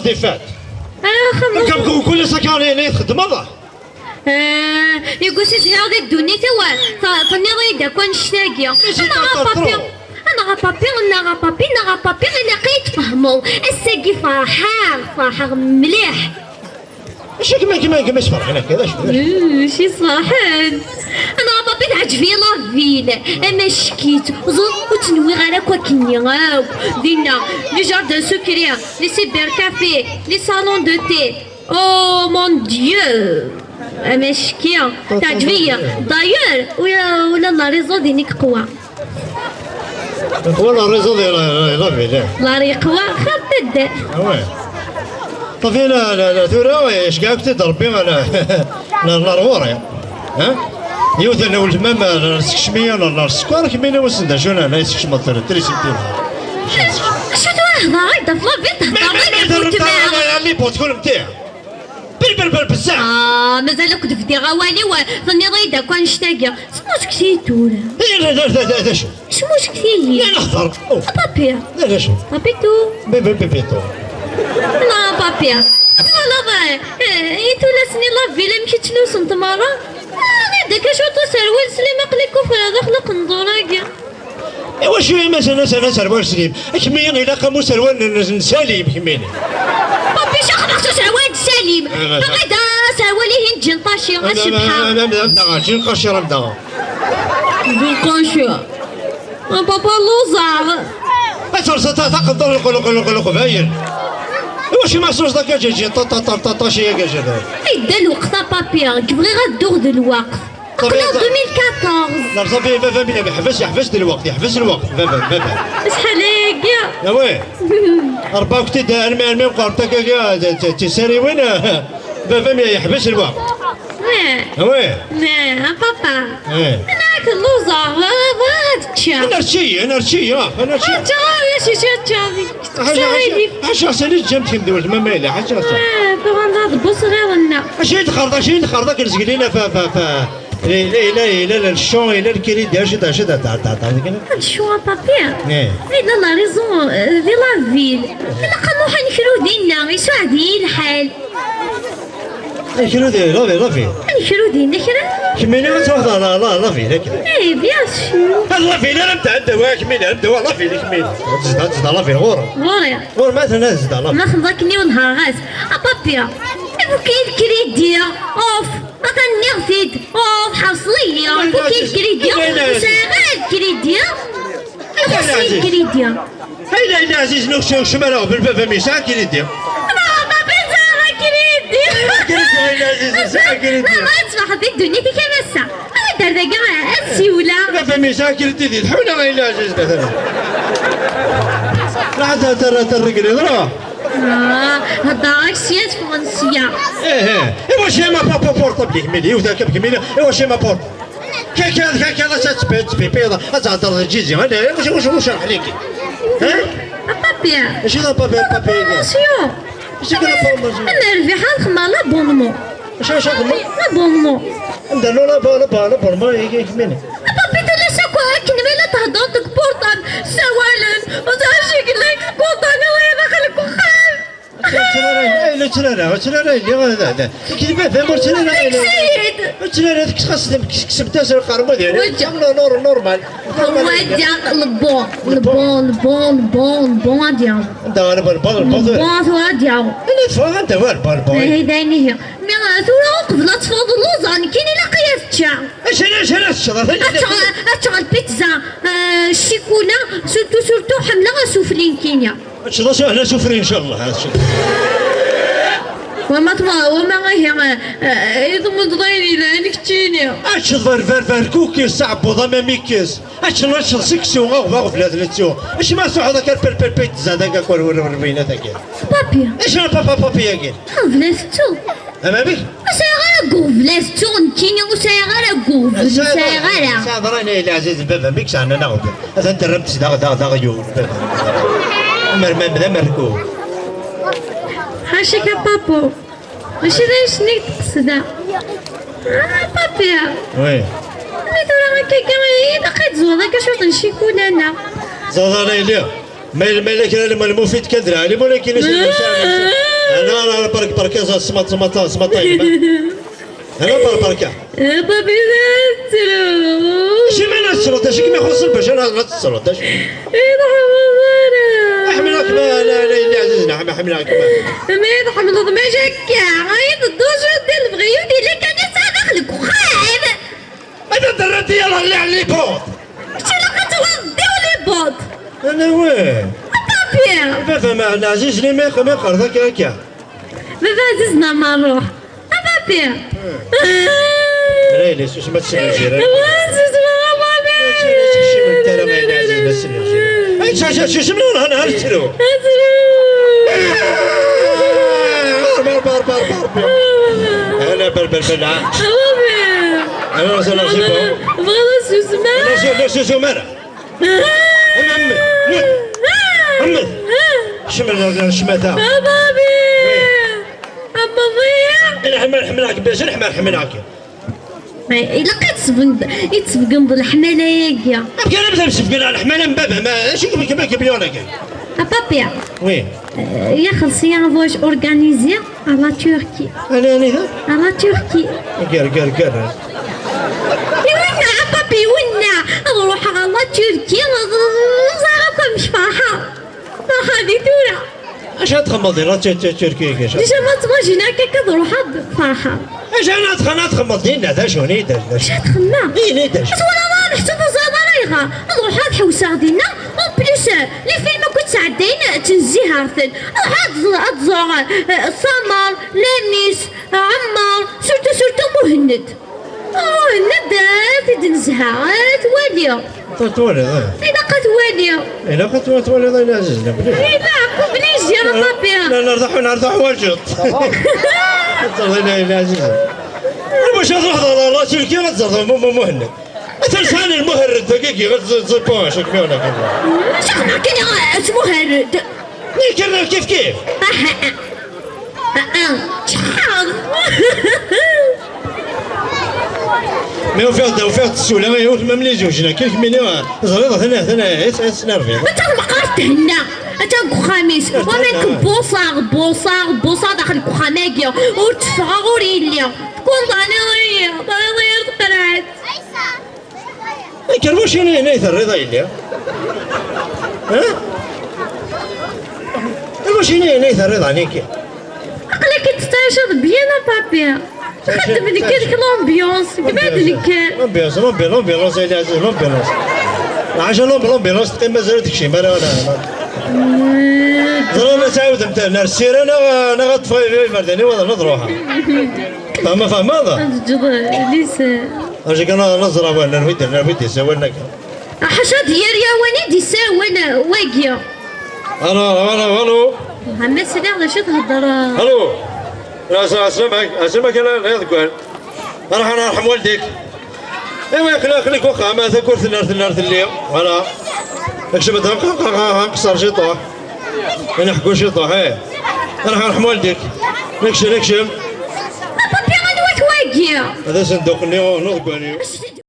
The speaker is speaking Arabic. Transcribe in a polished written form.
دي فات خمو كل سكان هنا يخدم الله يقول سي هذه الدنيا توا تنيض يدا كون شتاقيا انا غابابي انا لقيت فهمو الساقي فرحان مليح اش كما فرحنا كذا شي فرحان انا غابابي تعجبني لا فيل اما شكيت وتنوي غير هكا كنياو دينا لي جاردن سكريا لي سيبر كافي لي صالون دو تي او مون ديو اما شكيه تعجبني داير ولا لا ريزو دينيك قوى والله الريزو لا فيل لا ريقوى خاطر وين طفي لا ثورة ايش قاعد تضربي انا الروري ها يوثنا والمام السكشمية ولا السكر كمينة وسندا شنو لا يسكش مطر تريسيتي شو تهضر هيدا فلافي تهضر اللي بوت تكون نتاع بل بزاف مازال كنت في غوالي وظني ضيدا كون شتاقيا شنو كثير لا شو شموش كثير لا نحضر بابيا لا شو بابيتو بيبيتو لا بابيا لا ايتو لا سني لا فيلا مشيت فلوس انت مرة هذاك شوطو سروال سليم قلي كفر هذا خلق نضوراكيا ايوا شويه مثلا سروال سليم كمية الى قاموا سروال سليم كمية بابي شخص سروال سليم هذا سروالي هند جنطاشي غشبحة لا جنقاشي رمضان جنقاشي بابا لوزع أصلا تقدر نقول باين واش ما صوص داك جي طا شي كاع هذا يدا الوقت بابيا كبغي غدور د الوقت قبل 2014 لا صافي بابا يحبس الوقت بابا شحال هكا وي 4 وقت المهم قربتك تساري وين بابا يحبس الوقت وي بابا انا اللوزة نرشي حاجة سالي جمت ندوز ما مايلة حاجة سالي بغا نضبص غير لنا شي تخرضا كنسق لينا لا الشون الى الكريدي اش الشون بابيا لا لا ريزون دي لا فيل لا قالوا حنشرو دينا يساعدني الحال نشرو دي لا فيل نشرو دينا كرا كمينة ما تروح لا فيل اي بيان سور لا فيل انا نبدا الدواء كمينة الدواء لا فيل كمينة تزدا لا فيل غور مثلا تزدا لا فيل ناخذ ذاك ونهار غاز بابيا كاين الكريدي اوف غنغفد اوف حصليه كاين الكريدي وساغال الكريدي حصليه الكريدي هاي عزيز نوش شمالو بالبابا ميسا كريدي ما تصبح في الدنيا دي كنسة انا دار ذا كاع السيولة بابا ميسا كريدي دي الحونه غير عزيز مثلا لا ترقلي ضرا هذاك سيات فرنسية ايوا شي ما بورطابلي كميلي وذاك كميلي ايوا شي ما بورط كذا تثبت في بيضة تهضر جيزي انا واش راح عليك ها بابيا اش هذا بابيا سيو اش كاين فورماسيون انا الربيحة نخمم لابونمون اش لابونمون نديرو لابونمون كميلي بابي تلا ساكو هاك نميلا تهضر ديك بورطاب سوالن وتعشق لك كونطاني وين دخلك وخال ترى اللي هذا كيف فهم ترى هذاك خاص كسبت تاع القرمه ديالي نورمال هو ديال البون ديالو دار البون ديالو انا فاهم انت البون هيداني هي مي ثورة قبل تفوض اللوزان كاين الا قياس تاع اشغل البيتزا الشيكولا سورتو حمله سوفلين كينيا انا سفري ان شاء الله وما هي يضمن ضيني لانك تجيني اش فر كوكي صعب وضما ميكيس اش سكسيون غاو في الاتليتيو اش ما سو هذاك البيتزا هذاك كور وربينا ذاك بابيا اش بابيا كاين فلاستو امامك سيغارا فلاستو نتيني وسيغارا سيغارا صادراني يا عزيز بابا ميكس انا ناخذ هذا انت ربت دا يوم مركوب هاشيك بابو ماشي ليش نيك تقصدها بابيا وي انا ترى هكا كما لقيت زوضه كشوط نشيكون انا زوضه انا اليوم ما الملك المفيد كدرا علي ولكن انا برك سمط انا بركه بابي نترو شي معنى السلطه شي كيما يخص باش انا لا السلطه احملك ما لا اللي عزيزنا حملك ما يضحك من ما جاكا عيط الدوجو ديال البغيو ديالك كان يسالك وخايب انا درتي يلاه اللي على لي بود شي لقيت وديو لي بود انا وين بابي بابا ما العزيز لي ما قرضك هكا بابا عزيزنا ما نروح بابي ليلى شو ما تسمع جيران شو شنو انا هرتلو بار انا بلبل انا وصل نصيبه خلاص اسمع لا شو مالا محمد شمل الشماته بابي اما ضيع انا حملك باش نحملك إلا يتسبقن بالحمالة ياكيا كان نبدا نسبقن على الحمالة من بابا ماشي كيما كبيونا كاين بابي وين يا خلصي ان فواج اورغانيزي على تركي انا ذا على تركي قال وين بابي وين نروح على تركي نزاركم مش فرحة هادي دورة اش تخمضي لا تركيا كاش ديجا ما تماجين هكاك نروح بفرحة اش انا تخمضي لنا شنو نيداش اش تخمم اي نيداش وانا ما نحسب زبريغا نروح هاد حوسه ديالنا اون بليس لي فيلم كنت عدين تنزيهارتن نروح هاد زور سمر لاميس عمار سورتو مهند تيدي نزهات واليا تولي إذا قد واليا إلا قد تولي ضايل عزيزنا بلي لا بليش يا بابي لا نرضح واجد ضايل عزيزنا باش نروح الله تركيا ما تزرد مهند تلسان المهرد دقيقي غير زباش كيفنا كذا شحنا كاين مهرد كيف شحال ما وفيت السوله ما يوت ما ملي زوجنا كيف مني زريضه هنا نرفي انت مقرت هنا انت خميس ومنك بوصار داخل الخماجه وتفغوري لي تكون ضانيه قرعت كان واش هنا الرضا اللي ها واش هنا الرضا عليك عقلك تستعشر بيان بابي خدم لك هذيك لومبيونس كبعد لك لومبيونس يا عزيز لومبيونس عشان لومبيونس تقيم مازال داكشي ما انا ضروري تعاود نتا السير انا غطفي مرداني ولا نضروها فاهم هذا ليس اجيك انا نزرع ولا نودي سوينا حشا ديال يا وني دي ساونا واقيه الو محمد سلام واش تهضر الو اسلمك انا يذكر راح نرحم والديك ايوا خليك وقع ما ذكرت ثنار اليوم انا اكشف نقصر شي طوح نحكوا شي طوح راح نرحم والديك نكشف بابي غنوات واقيه هذا صندوق اليوم نذكر